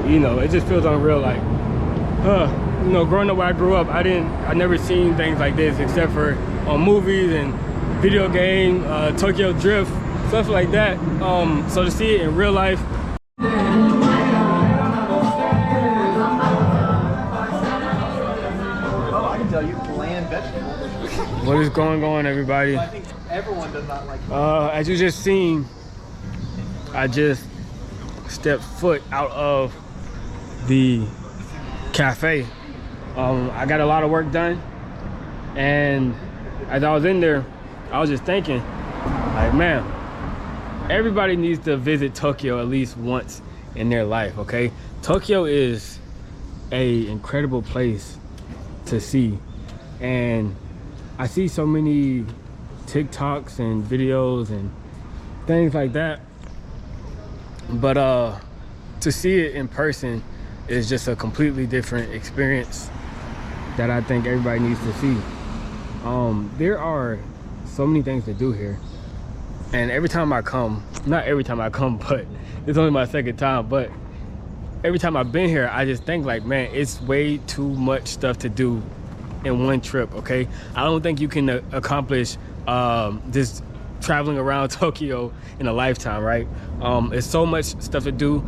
you know, it just feels unreal. Like, you know, growing up where I grew up, I never seen things like this except for on movies and video game, Tokyo Drift, stuff like that. So to see it in real life. What is going on, everybody? I think everyone does not like as you just seen, I just stepped foot out of the cafe. I got a lot of work done, and as I was in there, I was just thinking, like, man, everybody needs to visit Tokyo at least once in their life, okay? Tokyo is an incredible place to see, and I see so many TikToks and videos and things like that, but to see it in person is just a completely different experience that I think everybody needs to see. There are so many things to do here, and every time I come, not every time I come, but it's only my second time, but every time I've been here, I just think, like, man, it's way too much stuff to do in one trip, okay? I don't think you can accomplish this traveling around Tokyo in a lifetime, right? It's so much stuff to do.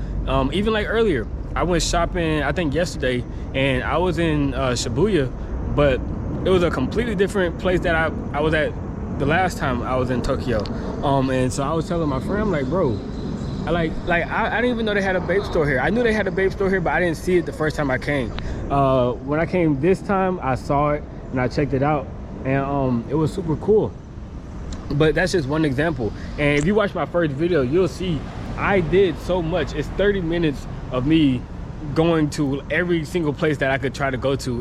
Even like earlier, I went shopping, I think yesterday, and I was in Shibuya, but it was a completely different place that I was at the last time I was in Tokyo. And so I was telling my friend, I'm like, bro, I didn't even know they had a babe store here. I knew they had a babe store here, but I didn't see it the first time I came. When I came this time, I saw it and I checked it out, and it was super cool. But that's just one example. And if you watch my first video, you'll see I did so much. It's 30 minutes of me going to every single place that I could try to go to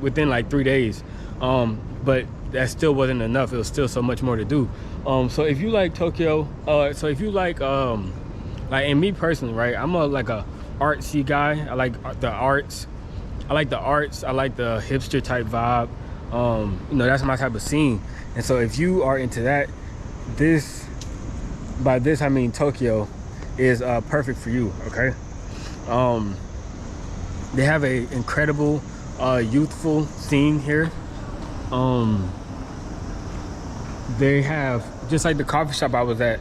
within like 3 days. But that still wasn't enough. It was still so much more to do. So if you like Tokyo, so if you like and me personally, right, I'm like a artsy guy. I like the arts. I like the hipster type vibe. You know, that's my type of scene. And so if you are into that, by this I mean Tokyo is perfect for you, okay? They have a incredible youthful scene here. They have, just like the coffee shop I was at,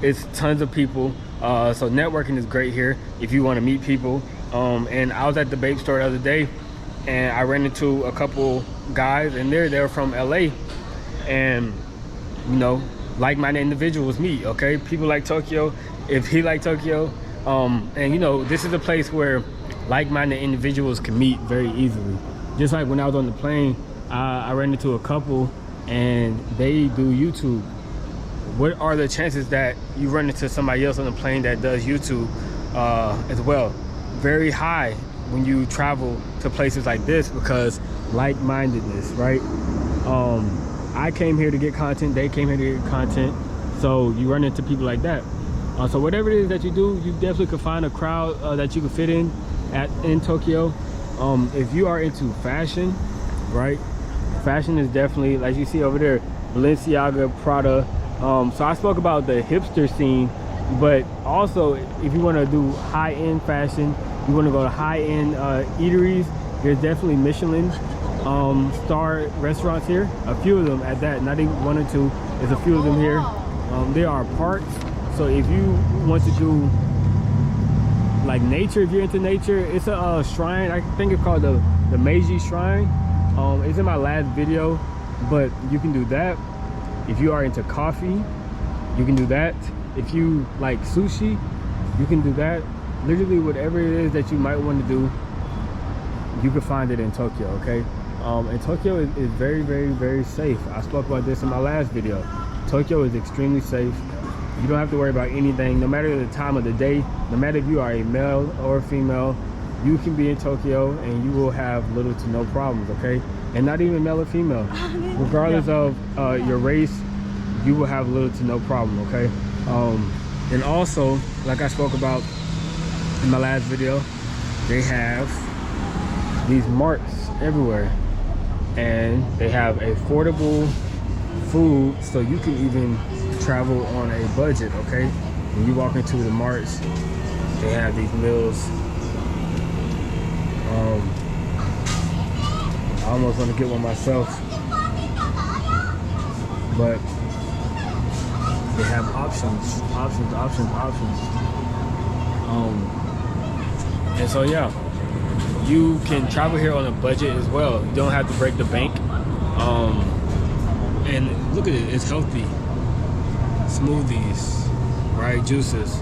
it's tons of people. So networking is great here if you want to meet people. And I was at the babe store the other day, and I ran into a couple guys, and they're from LA, and you know, like-minded individuals meet, okay? People like Tokyo, if he like Tokyo, and you know, this is a place where like-minded individuals can meet very easily. Just like when I was on the plane, I ran into a couple, and they do YouTube. What are the chances that you run into somebody else on the plane that does YouTube as well? Very high when you travel to places like this, because like-mindedness, right? I came here to get content, they came here to get content, so you run into people like that. So whatever it is that you do, you definitely could find a crowd that you can fit in Tokyo. If you are into fashion, right? Fashion is definitely, like you see over there, Balenciaga, Prada. So I spoke about the hipster scene, but also if you want to do high-end fashion, you want to go to high-end eateries, there's definitely Michelin star restaurants here, a few of them at that, not even one or two, there's a few of them here. There are parks, so if you want to do like nature, if you're into nature, it's a shrine, I think it's called the Meiji Shrine. It's in my last video, but you can do that. If you are into coffee, you can do that. If you like sushi, you can do that. Literally whatever it is that you might want to do, you can find it in Tokyo, okay? And Tokyo is very, very, very safe. I spoke about this in my last video. Tokyo is extremely safe. You don't have to worry about anything, no matter the time of the day, no matter if you are a male or a female, you can be in Tokyo and you will have little to no problems, okay? And not even male or female. Regardless of your race, you will have little to no problem, okay? And also, like I spoke about in my last video, they have these marts everywhere, and they have affordable food, so you can even travel on a budget, okay? When you walk into the marts, they have these meals almost want to get one myself, but they have options. And so yeah, you can travel here on a budget as well. You don't have to break the bank. And look at it, it's healthy. Smoothies, right? Juices.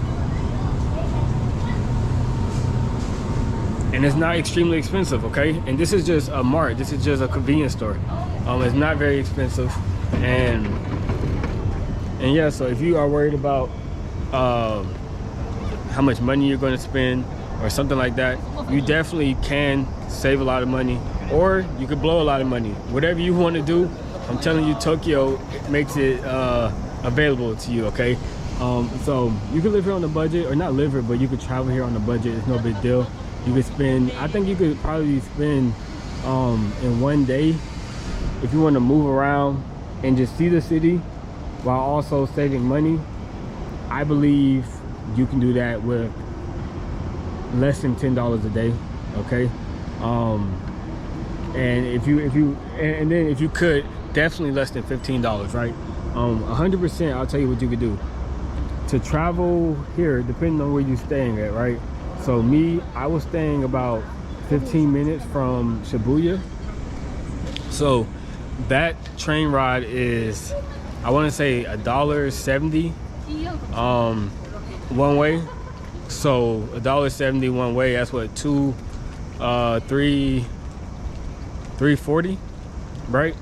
And it's not extremely expensive, okay? And this is just a mart. This is just a convenience store. It's not very expensive. And yeah, so if you are worried about how much money you're going to spend or something like that, you definitely can save a lot of money, or you could blow a lot of money. Whatever you want to do, I'm telling you, Tokyo makes it available to you, okay? So you could live here on a budget, or not live here, but you could travel here on a budget. It's no big deal. You could spend, I think you could probably spend in one day, if you want to move around and just see the city while also saving money, I believe you can do that with less than $10 a day, okay? And if you could, definitely less than $15, right? 100%, I'll tell you what you could do to travel here, depending on where you're staying at, right? So me, I was staying about 15 minutes from Shibuya. So that train ride is, I want to say $1.70 one way. So $1.70 one way, that's what, $3.40, right?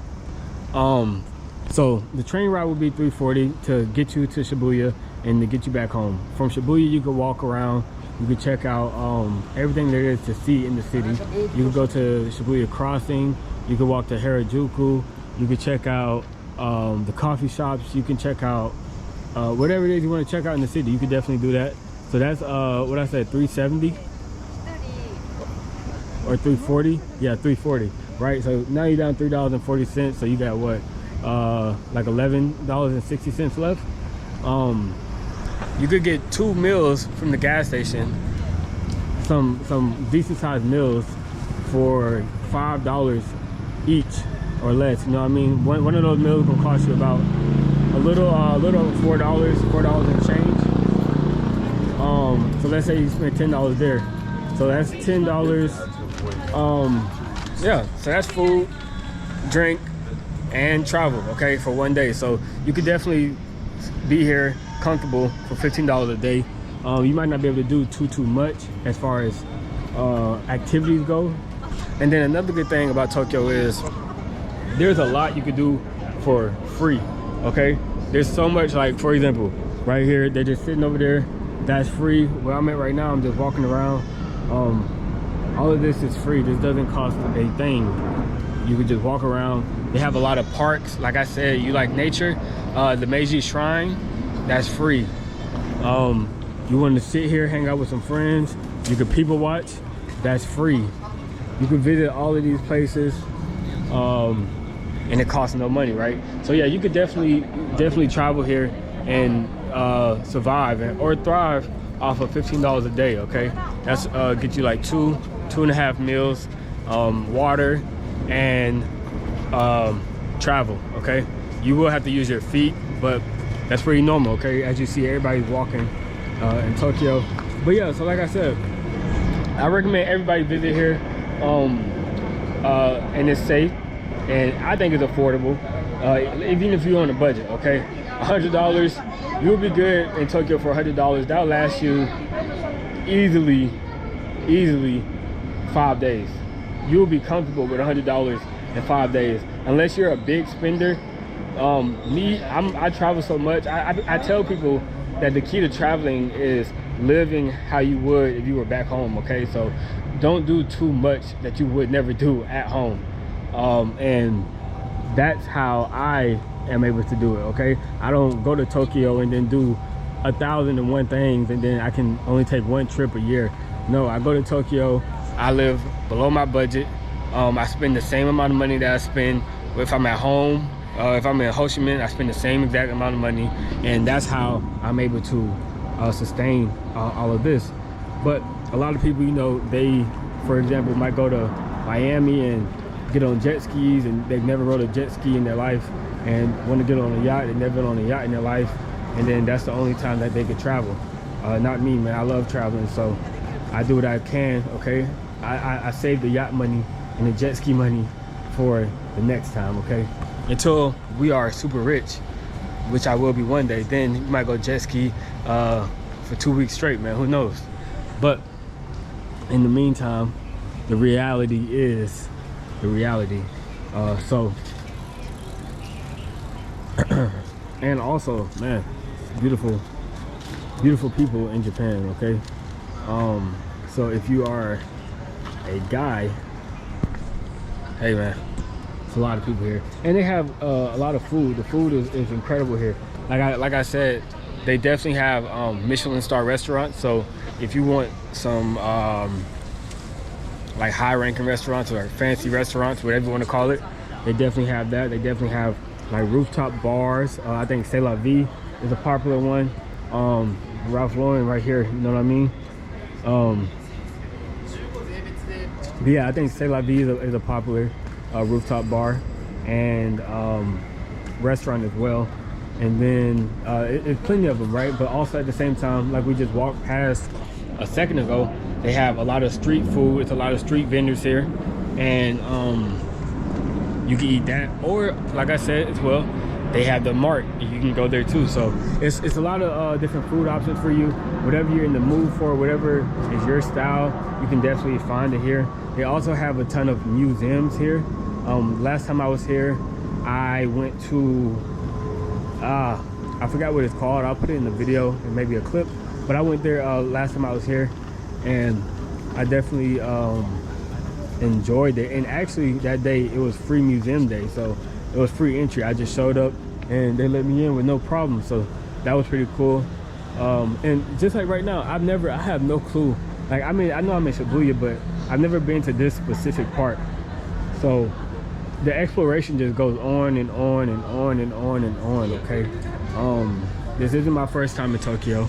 So the train ride would be $3.40 to get you to Shibuya and to get you back home. From Shibuya, you could walk around, you could check out everything there is to see in the city. You could go to Shibuya Crossing, you could walk to Harajuku, you could check out the coffee shops, you can check out whatever it is you want to check out in the city. You could definitely do that. So that's what I said, $3.70 or $3.40. Yeah, $3.40, right? So now you're down $3.40. So you got what, like $11.60 left. You could get 2 meals from the gas station, some decent sized meals for $5 each or less. You know what I mean? One of those meals will cost you about a little $4 and change. So let's say you spend $10 there, so that's $10. Yeah, so that's food, drink, and travel, okay, for one day. So you could definitely be here comfortable for $15 a day. You might not be able to do too much as far as activities go. And then another good thing about Tokyo is there's a lot you could do for free, okay? There's so much, like for example, right here, they're just sitting over there. That's free. Where I'm at right now, I'm just walking around. All of this is free. This doesn't cost a thing. You could just walk around. They have a lot of parks. Like I said, you like nature, the Meiji Shrine, that's free. You want to sit here, hang out with some friends, you could people watch, that's free. You could visit all of these places, and it costs no money, right? So yeah, you could definitely travel here and survive or thrive off of $15 a day, okay? That's get you like two and a half meals, water, and travel, okay? You will have to use your feet, but that's pretty normal, okay? As you see, everybody's walking in Tokyo. But yeah, so like I said, I recommend everybody visit here, and it's safe, and I think it's affordable, even if you're on a budget, okay? $100, you'll be good in Tokyo for $100. That'll last you easily 5 days. You'll be comfortable with $100 in 5 days, unless you're a big spender. I travel so much. I tell people that the key to traveling is living how you would if you were back home, okay? So don't do too much that you would never do at home, and that's how I am able to do it, okay? I don't go to Tokyo and then do 1,001 things and then I can only take one trip a year. No, I go to Tokyo, I live below my budget. I spend the same amount of money that I spend if I'm at home. If I'm in Ho Chi Minh, I spend the same exact amount of money, and that's how I'm able to sustain all of this. But a lot of people, you know, they, for example, might go to Miami and get on jet skis and they've never rode a jet ski in their life, and want to get on a yacht. They've never been on a yacht in their life, and then that's the only time that they could travel. Not me, man. I love traveling, so I do what I can. Okay, I save the yacht money and the jet ski money for the next time. Okay, until we are super rich, which I will be one day. Then you might go jet ski for 2 weeks straight, man. Who knows? But in the meantime, the reality is the reality. So and also, man, beautiful people in Japan. Okay, so if you are a guy, hey man, it's a lot of people here, and they have a lot of food. The food is incredible here. Like I said, they definitely have Michelin star restaurants. So if you want some like high ranking restaurants or fancy restaurants, whatever you want to call it, they definitely have that. They definitely have like rooftop bars. I think C'est La Vie is a popular one. Ralph Lauren right here, you know what I mean? But yeah, I think C'est La Vie is a popular rooftop bar and restaurant as well. And then it's plenty of them, right? But also at the same time, like we just walked past a second ago, they have a lot of street food. It's a lot of street vendors here, and you can eat that, or like I said as well, they have the mart. You can go there too. So it's a lot of different food options for you. Whatever you're in the mood for, whatever is your style, you can definitely find it here. They also have a ton of museums here. Last time I was here, I went to I forgot what it's called. I'll put it in the video and maybe a clip. But I went there last time I was here, and I definitely enjoyed it. And actually that day it was free museum day, so it was free entry. I just showed up and they let me in with no problem, so that was pretty cool. And just like right now, I have no clue. Like, I mean, I know I'm in Shibuya, but I've never been to this specific part, so the exploration just goes on and on and on and on and on. Okay, this isn't my first time in Tokyo,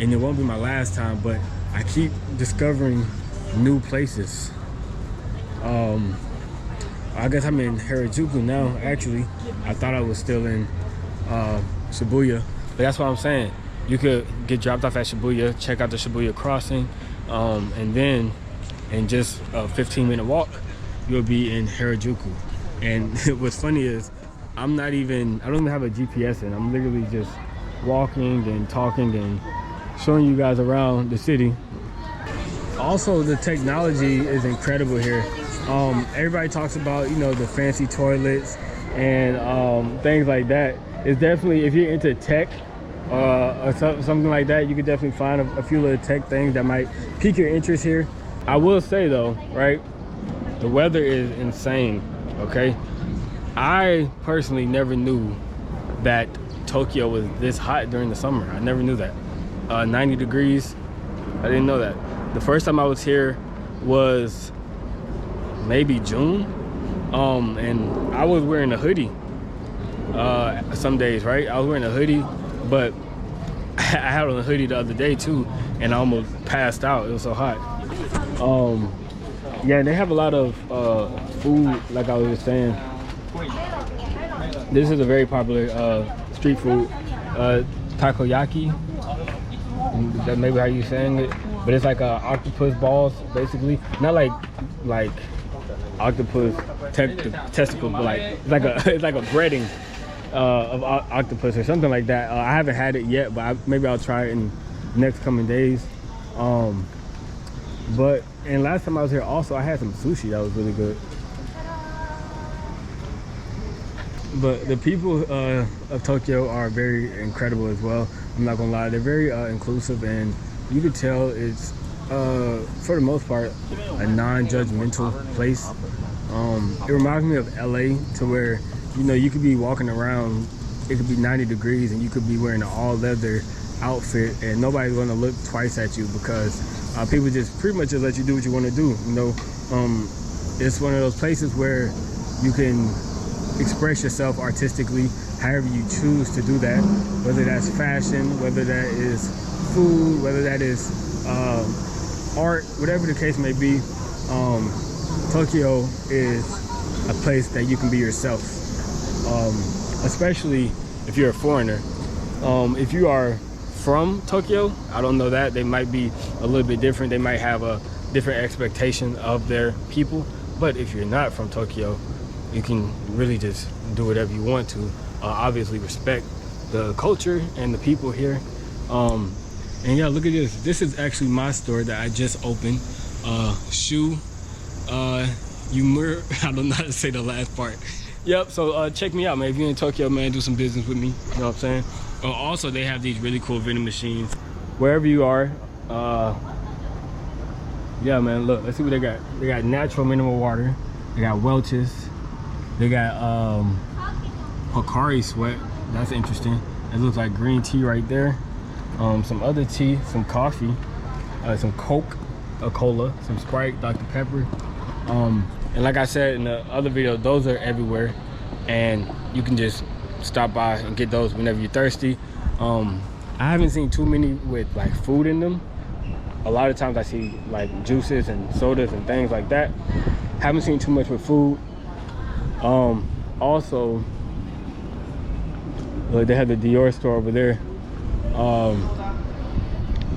and it won't be my last time, but I keep discovering new places. I guess I'm in Harajuku now. Actually, I thought I was still in Shibuya, but that's what I'm saying. You could get dropped off at Shibuya, check out the Shibuya crossing, and then in just a 15-minute walk, you'll be in Harajuku. And what's funny is I don't even have a GPS in. I'm literally just walking and talking and showing you guys around the city. Also, the technology is incredible here. Everybody talks about, you know, the fancy toilets and things like that. It's definitely, if you're into tech or something like that, you could definitely find a few little tech things that might pique your interest here. I will say though, right, the weather is insane. Okay, I personally never knew that Tokyo was this hot during the summer. I never knew that. 90 degrees, I didn't know that. The first time I was here was maybe June, and I was wearing a hoodie some days, right? I was wearing a hoodie, but I had on a hoodie the other day too, and I almost passed out. It was so hot. Yeah, they have a lot of food, like I was just saying. This is a very popular street food, takoyaki. That may be how you're saying it, but it's like octopus balls, basically. Not like octopus testicles, but like it's like a breading of octopus or something like that. I haven't had it yet, but maybe I'll try it in the next coming days. And last time I was here also, I had some sushi that was really good. But the people of Tokyo are very incredible as well. I'm not gonna lie, they're very inclusive, and you could tell it's for the most part a non-judgmental place. It reminds me of LA, to where, you know, you could be walking around, it could be 90 degrees and you could be wearing an all leather outfit and nobody's gonna look twice at you, because people just pretty much just let you do what you want to do. You know, it's one of those places where you can express yourself artistically however you choose to do that, whether that's fashion, whether that is food, whether that is art, whatever the case may be. Tokyo is a place that you can be yourself, especially if you're a foreigner. If you are from Tokyo, I don't know that. They might be a little bit different. They might have a different expectation of their people. But if you're not from Tokyo, you can really just do whatever you want to. Obviously respect the culture and the people here. And yeah, look at this. This is actually my store that I just opened. Shoe Yumur. I don't know how to say the last part. Yep, so check me out, man. If you're in Tokyo, man, do some business with me. You know what I'm saying? Also, they have these really cool vending machines. Wherever you are, yeah, man, look, let's see what they got. They got natural mineral water. They got Welch's. They got Hikari sweat. That's interesting. It looks like green tea right there. Some other tea, some coffee, some Coke, a cola, some Sprite, Dr. Pepper. And like I said in the other video, those are everywhere, and you can just stop by and get those whenever you're thirsty. I haven't seen too many with like food in them. A lot of times I see like juices and sodas and things like that. Haven't seen too much with food. Also, look, they have the Dior store over there.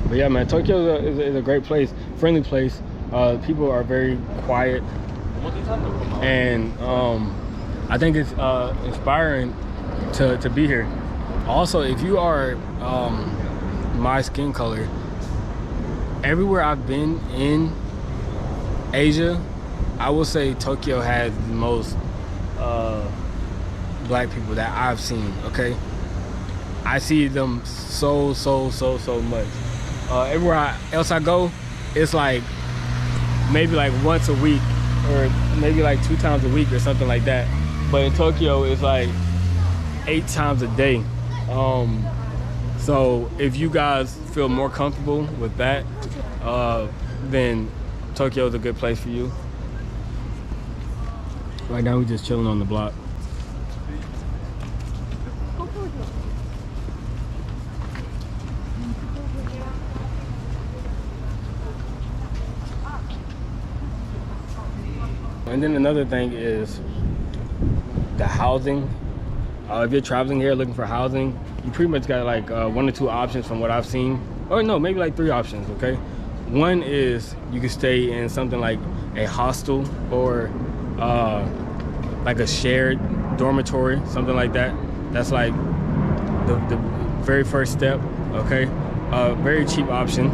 But yeah, man, Tokyo is a great place, friendly place. People are very quiet, and I think it's inspiring to be here. Also, if you are my skin color, everywhere I've been in Asia, I will say Tokyo has the most black people that I've seen. Okay, I see them so much. Everywhere else I go, it's like maybe like once a week, or maybe like 2 times a week or something like that. But in Tokyo, it's like 8 times a day. So if you guys feel more comfortable with that, then Tokyo is a good place for you. Right now, we're just chilling on the block. And then another thing is the housing. If you're traveling here looking for housing, you pretty much got like 1 or 2 options from what I've seen. Or no, maybe like 3 options, okay? One is you can stay in something like a hostel, or like a shared dormitory, something like that. That's like the very first step, okay? Very cheap option.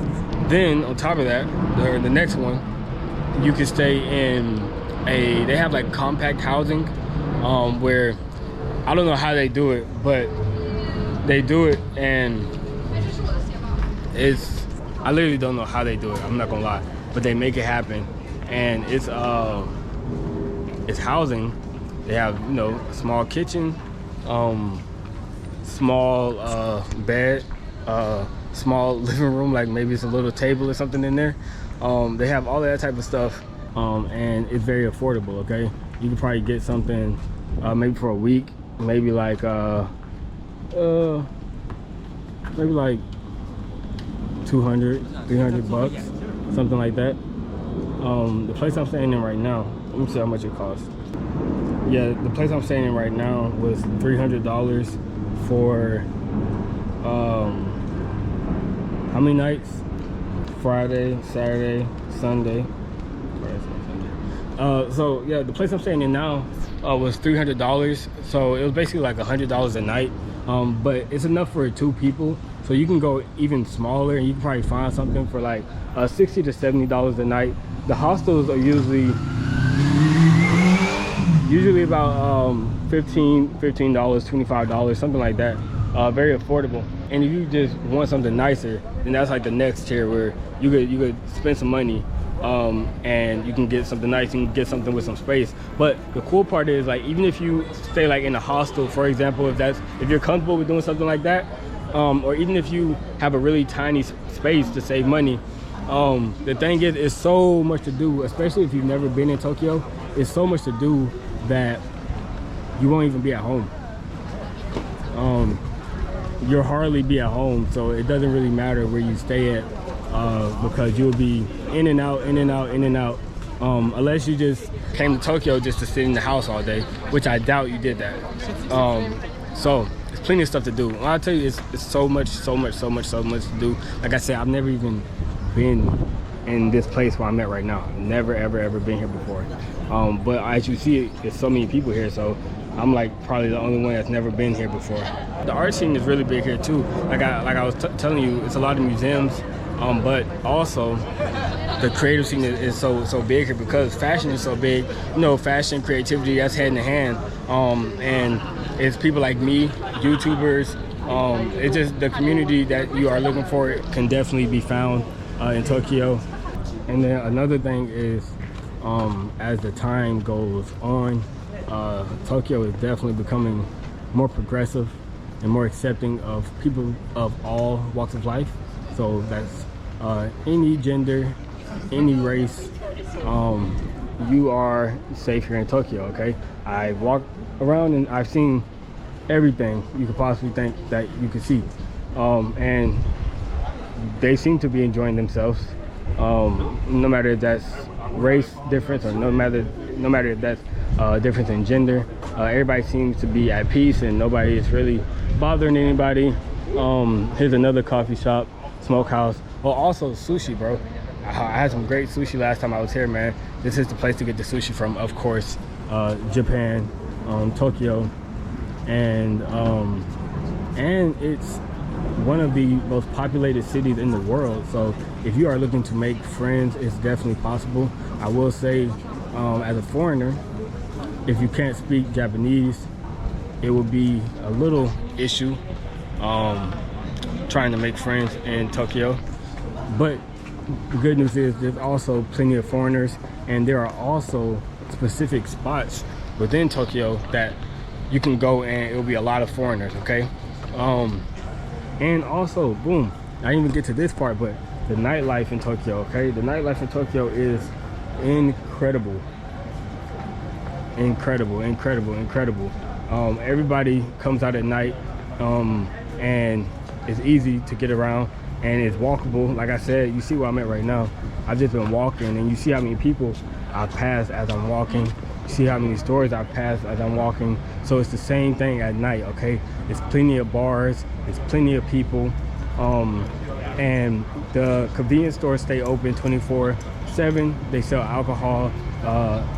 Then on top of that, the next one, you can stay in they have like compact housing, where I don't know how they do it, but they do it, and I literally don't know how they do it, I'm not gonna lie, but they make it happen. And it's housing. They have, you know, a small kitchen, small bed, small living room, like maybe it's a little table or something in there. They have all of that type of stuff, and it's very affordable, okay? You can probably get something maybe for a week, maybe like maybe like 200, 300 bucks, something like that. The place I'm staying in right now, let me see how much it costs. Yeah, the place I'm staying in right now was $300 for how many nights? Friday, Saturday, Sunday. So yeah, the place I'm staying in now was $300. So it was basically like $100 a night. But it's enough for 2 people. So you can go even smaller, and you can probably find something for like $60 to $70 a night. The hostels are usually about $15, $25, something like that. Very affordable. And if you just want something nicer, then that's like the next tier, where you could spend some money, and you can get something nice, you can get something with some space. But the cool part is, like, even if you stay like in a hostel, for example, if you're comfortable with doing something like that, or even if you have a really tiny space to save money, the thing is, it's so much to do, especially if you've never been in Tokyo. It's so much to do that you won't even be at home. You'll hardly be at home, so it doesn't really matter where you stay at, because you'll be in and out, in and out, in and out, unless you just came to Tokyo just to sit in the house all day, which I doubt you did that. So there's plenty of stuff to do. Well, I'll tell you, it's so much to do. Like I said, I've never even been in this place where I'm at right now. Never ever been here before. But as you see, there's so many people here, so I'm like probably the only one that's never been here before. The art scene is really big here too. Like I was telling you, it's a lot of museums, but also the creative scene is so big here because fashion is so big. You know, fashion, creativity, that's hand in hand. And it's people like me, YouTubers. It's just the community that you are looking for can definitely be found in Tokyo. And then another thing is, as the time goes on, Tokyo is definitely becoming more progressive and more accepting of people of all walks of life. So that's any gender, any race. You are safe here in Tokyo, okay? I walked around and I've seen everything you could possibly think that you could see. And they seem to be enjoying themselves, no matter if that's race difference or no matter if that's difference in gender. Everybody seems to be at peace and nobody is really bothering anybody. Here's another coffee shop, smokehouse. Oh, also sushi, bro. I had some great sushi last time I was here, man. This is the place to get the sushi from, of course. Japan, Tokyo, and it's one of the most populated cities in the world. So if you are looking to make friends, it's definitely possible. I will say, as a foreigner, if you can't speak Japanese, it will be a little issue trying to make friends in Tokyo. But the good news is there's also plenty of foreigners, and there are also specific spots within Tokyo that you can go and it'll be a lot of foreigners, okay? And also, boom, I didn't even get to this part, but the nightlife in Tokyo, okay? The nightlife in Tokyo is incredible. Incredible. Everybody comes out at night, and it's easy to get around and it's walkable. Like I said, you see where I'm at right now. I've just been walking and you see how many people I've passed as I'm walking. You see how many stores I've passed as I'm walking. So it's the same thing at night, okay? There's plenty of bars, there's plenty of people, and the convenience stores stay open 24/7. They sell alcohol,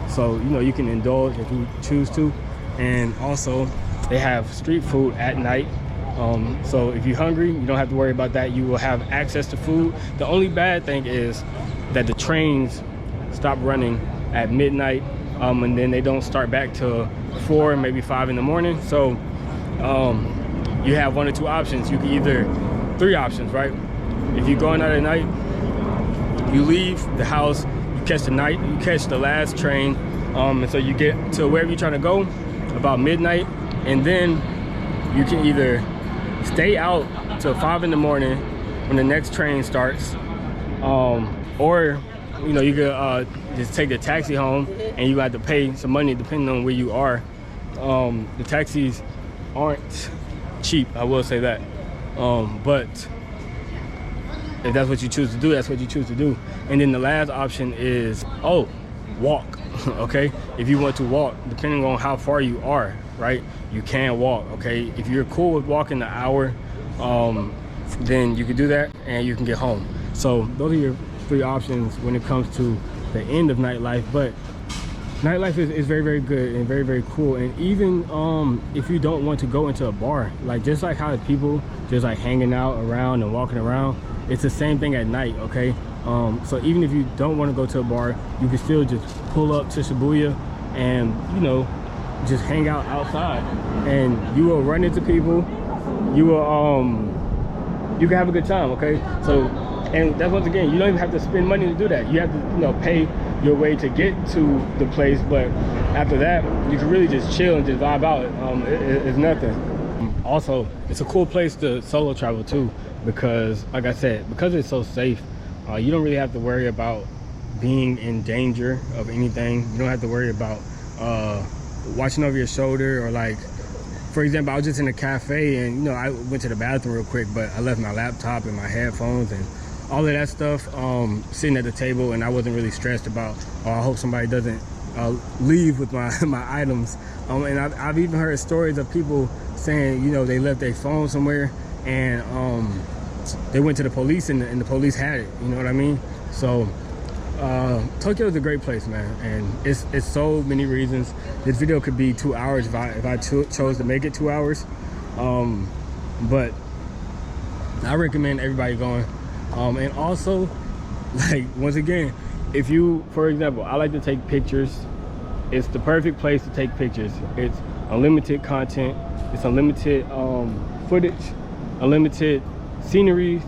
so you know you can indulge if you choose to. And also they have street food at night. So if you're hungry, you don't have to worry about that. You will have access to food. The only bad thing is that the trains stop running at midnight, and then they don't start back till 4, maybe 5 in the morning. So you have 1 or 2 options. You can either, 3 options, right? If you're going out at night, you leave the house, you catch the last train, and so you get to wherever you're trying to go about midnight, and then you can either stay out till 5 in the morning when the next train starts, or you know you could just take the taxi home, and you have to pay some money depending on where you are. The taxis aren't cheap, I will say that, but if that's what you choose to do, that's what you choose to do. And then the last option is walk. Okay, if you want to walk, depending on how far you are, right, you can walk. Okay, if you're cool with walking an hour, then you can do that and you can get home. So those are your 3 options when it comes to the end of nightlife. But nightlife is very good and very cool. And even if you don't want to go into a bar, like just like how people just like hanging out around and walking around, it's the same thing at night, okay? So even if you don't want to go to a bar, you can still just pull up to Shibuya and, you know, just hang out outside, and you will run into people. You will you can have a good time, okay? So, and that's, once again, you don't even have to spend money to do that. You have to, you know, pay your way to get to the place, but after that you can really just chill and just vibe out. It's nothing. Also, it's a cool place to solo travel too, because like I said, because it's so safe, you don't really have to worry about being in danger of anything. You don't have to worry about watching over your shoulder, or like, for example, I was just in a cafe and, you know, I went to the bathroom real quick, but I left my laptop and my headphones, and all of that stuff, sitting at the table, and I wasn't really stressed about, oh, I hope somebody doesn't leave with my my items. And I've even heard stories of people saying, you know, they left their phone somewhere, and they went to the police, and the police had it. You know what I mean? So Tokyo is a great place, man, and it's so many reasons. This video could be 2 hours if I chose to make it 2 hours, but I recommend everybody going. And also, like, once again, if you, for example, I like to take pictures. It's the perfect place to take pictures. It's unlimited content, it's unlimited footage, unlimited scenery,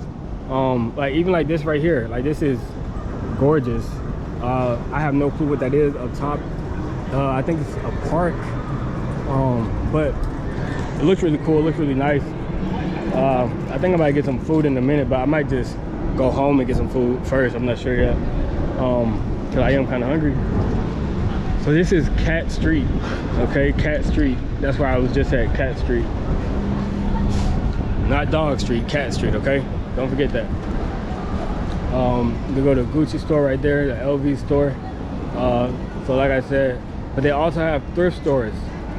like even like this right here, like this is gorgeous. I have no clue what that is up top. I think it's a park, but it looks really cool, it looks really nice. I think I might get some food in a minute, but I might just go home and get some food first. I'm not sure yet, because I am kind of hungry. So this is Cat Street, okay? Cat Street. That's where I was just at, Cat Street. Not Dog Street, Cat Street, okay? Don't forget that. We go to Gucci store right there, the LV store. So like I said, but they also have thrift stores.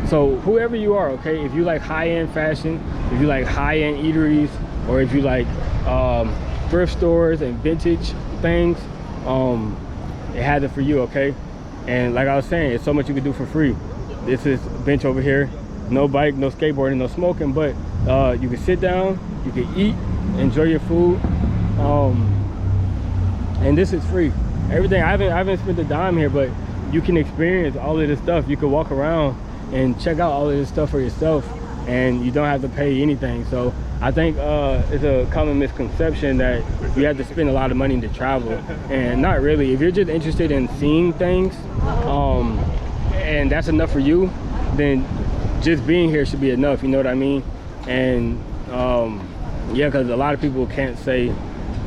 So whoever you are, okay? If you like high-end fashion, if you like high-end eateries, or if you like thrift stores and vintage things, it has it for you, okay? And like I was saying, it's so much you can do for free. This is a bench over here, no bike, no skateboarding, no smoking, but you can sit down, you can eat, enjoy your food, and this is free. Everything, I haven't spent a dime here, but you can experience all of this stuff. You can walk around and check out all of this stuff for yourself, and you don't have to pay anything. So I think it's a common misconception that you have to spend a lot of money to travel, and not really. If you're just interested in seeing things, and that's enough for you, then just being here should be enough, you know what I mean? And yeah, because a lot of people can't say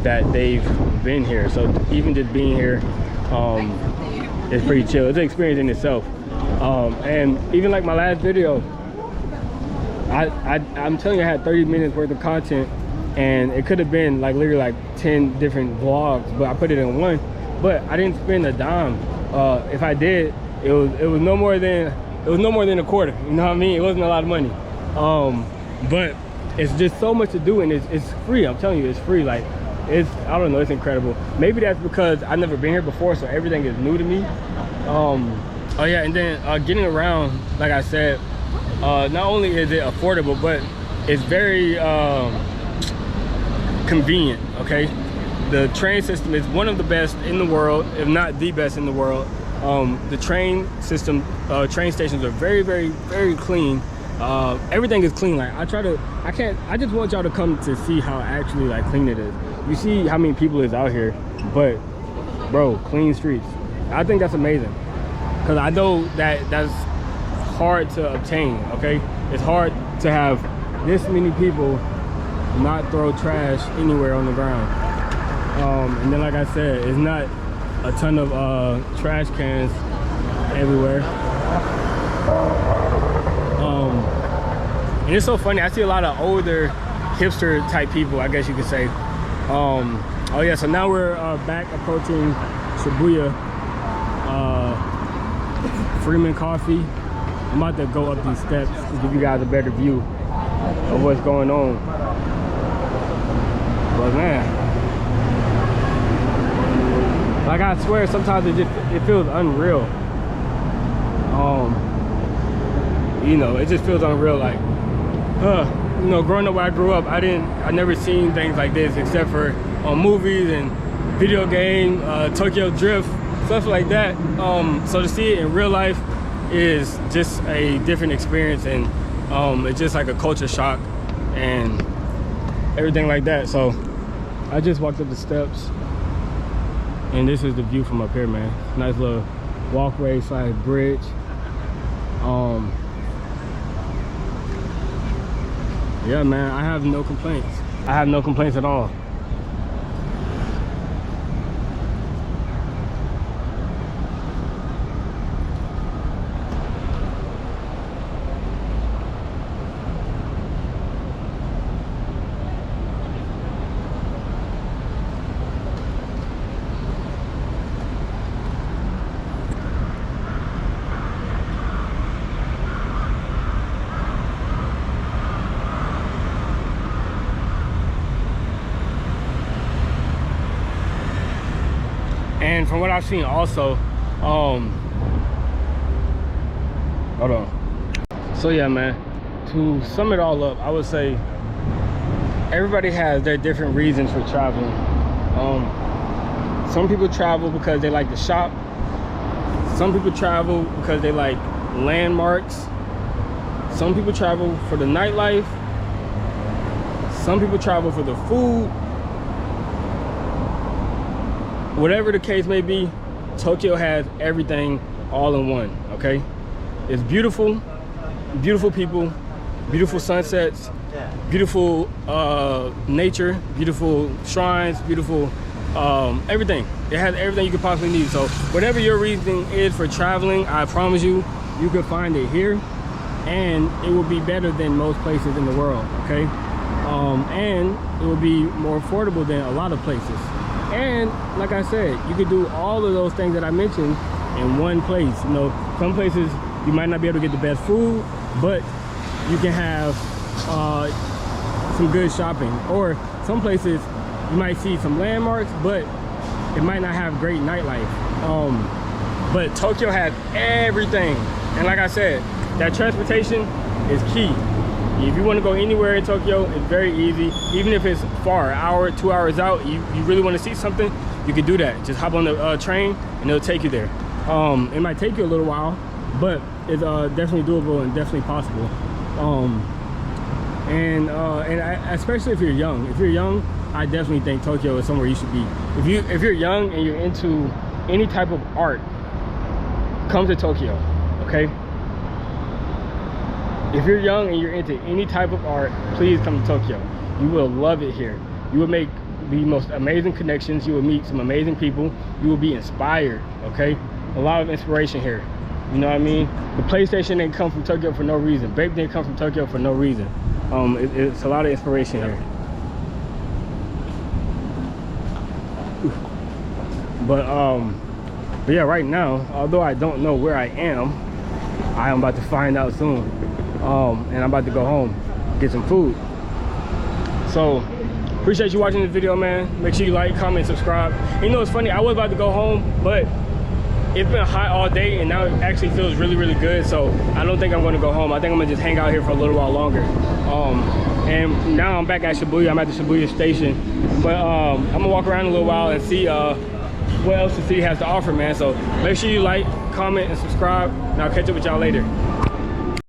that they've been here, so even just being here is pretty chill. It's an experience in itself. And even like my last video, I'm telling you, I had 30 minutes worth of content, and it could have been like literally like 10 different vlogs, but I put it in one. But I didn't spend a dime. If I did, it was no more than a quarter. You know what I mean? It wasn't a lot of money. But it's just so much to do, and it's free. I'm telling you, it's free. Like, I don't know, it's incredible. Maybe that's because I've never been here before, so everything is new to me. Oh yeah, and then getting around, like I said, not only is it affordable, but it's very convenient, okay? The train system is one of the best in the world, if not the best in the world. The train system, train stations are very, very, very clean. Everything is clean. Like, I just want y'all to come to see how actually like clean it is. You see how many people is out here, but bro, clean streets. I think that's amazing, because I know that's hard to obtain, okay? It's hard to have this many people not throw trash anywhere on the ground. And then like I said, it's not a ton of trash cans everywhere. And it's so funny, I see a lot of older hipster type people, I guess you could say. Oh yeah, so now we're back approaching Shibuya, Freeman Coffee. I'm about to go up these steps to give you guys a better view of what's going on. But man, like, I swear sometimes it feels unreal. You know, it just feels unreal. Like, you know, growing up where I grew up, I never seen things like this except for on movies and video game, Tokyo Drift, stuff like that. So to see it in real life is just a different experience, and it's just like a culture shock and everything like that. So I just walked up the steps, and this is the view from up here, man. Nice little walkway / bridge. Yeah, man, I have no complaints. I have no complaints at all. from what I've seen also, hold on. So yeah, man, to sum it all up, I would say everybody has their different reasons for traveling. Some people travel because they like to shop. Some people travel because they like landmarks. Some people travel for the nightlife. Some people travel for the food. Whatever the case may be, Tokyo has everything all in one, okay? It's beautiful, beautiful people, beautiful sunsets, beautiful nature, beautiful shrines, beautiful everything. It has everything you could possibly need. So whatever your reasoning is for traveling, I promise you, you can find it here, and it will be better than most places in the world, okay? And it will be more affordable than a lot of places. And like I said, you could do all of those things that I mentioned in one place. You know, some places you might not be able to get the best food, but you can have some good shopping. Or some places you might see some landmarks, but it might not have great nightlife. But Tokyo has everything. And like I said, that transportation is key. If you want to go anywhere in Tokyo, it's very easy. Even if it's far, an hour, 2 hours out, you really want to see something, you can do that. Just hop on the train and it'll take you there. It might take you a little while, but it's definitely doable and definitely possible. And especially if you're young. If you're young, I definitely think Tokyo is somewhere you should be. If you're young and you're into any type of art, come to Tokyo, okay? If you're young and you're into any type of art, please come to Tokyo. You will love it here. You will make the most amazing connections. You will meet some amazing people. You will be inspired, okay? A lot of inspiration here. You know what I mean? The PlayStation didn't come from Tokyo for no reason. Babe didn't come from Tokyo for no reason. It's a lot of inspiration here. But yeah, right now, although I don't know where I am about to find out soon. And I'm about to go home, get some food. So appreciate you watching this video, man. Make sure you like, comment, subscribe. You know, it's funny, I was about to go home, but it's been hot all day and now it actually feels really, really good. So I don't think I'm gonna go home. I think I'm gonna just hang out here for a little while longer. And now I'm back at Shibuya. I'm at the Shibuya station. But I'm gonna walk around a little while and see what else the city has to offer, man. So make sure you like, comment, and subscribe, and I'll catch up with y'all later.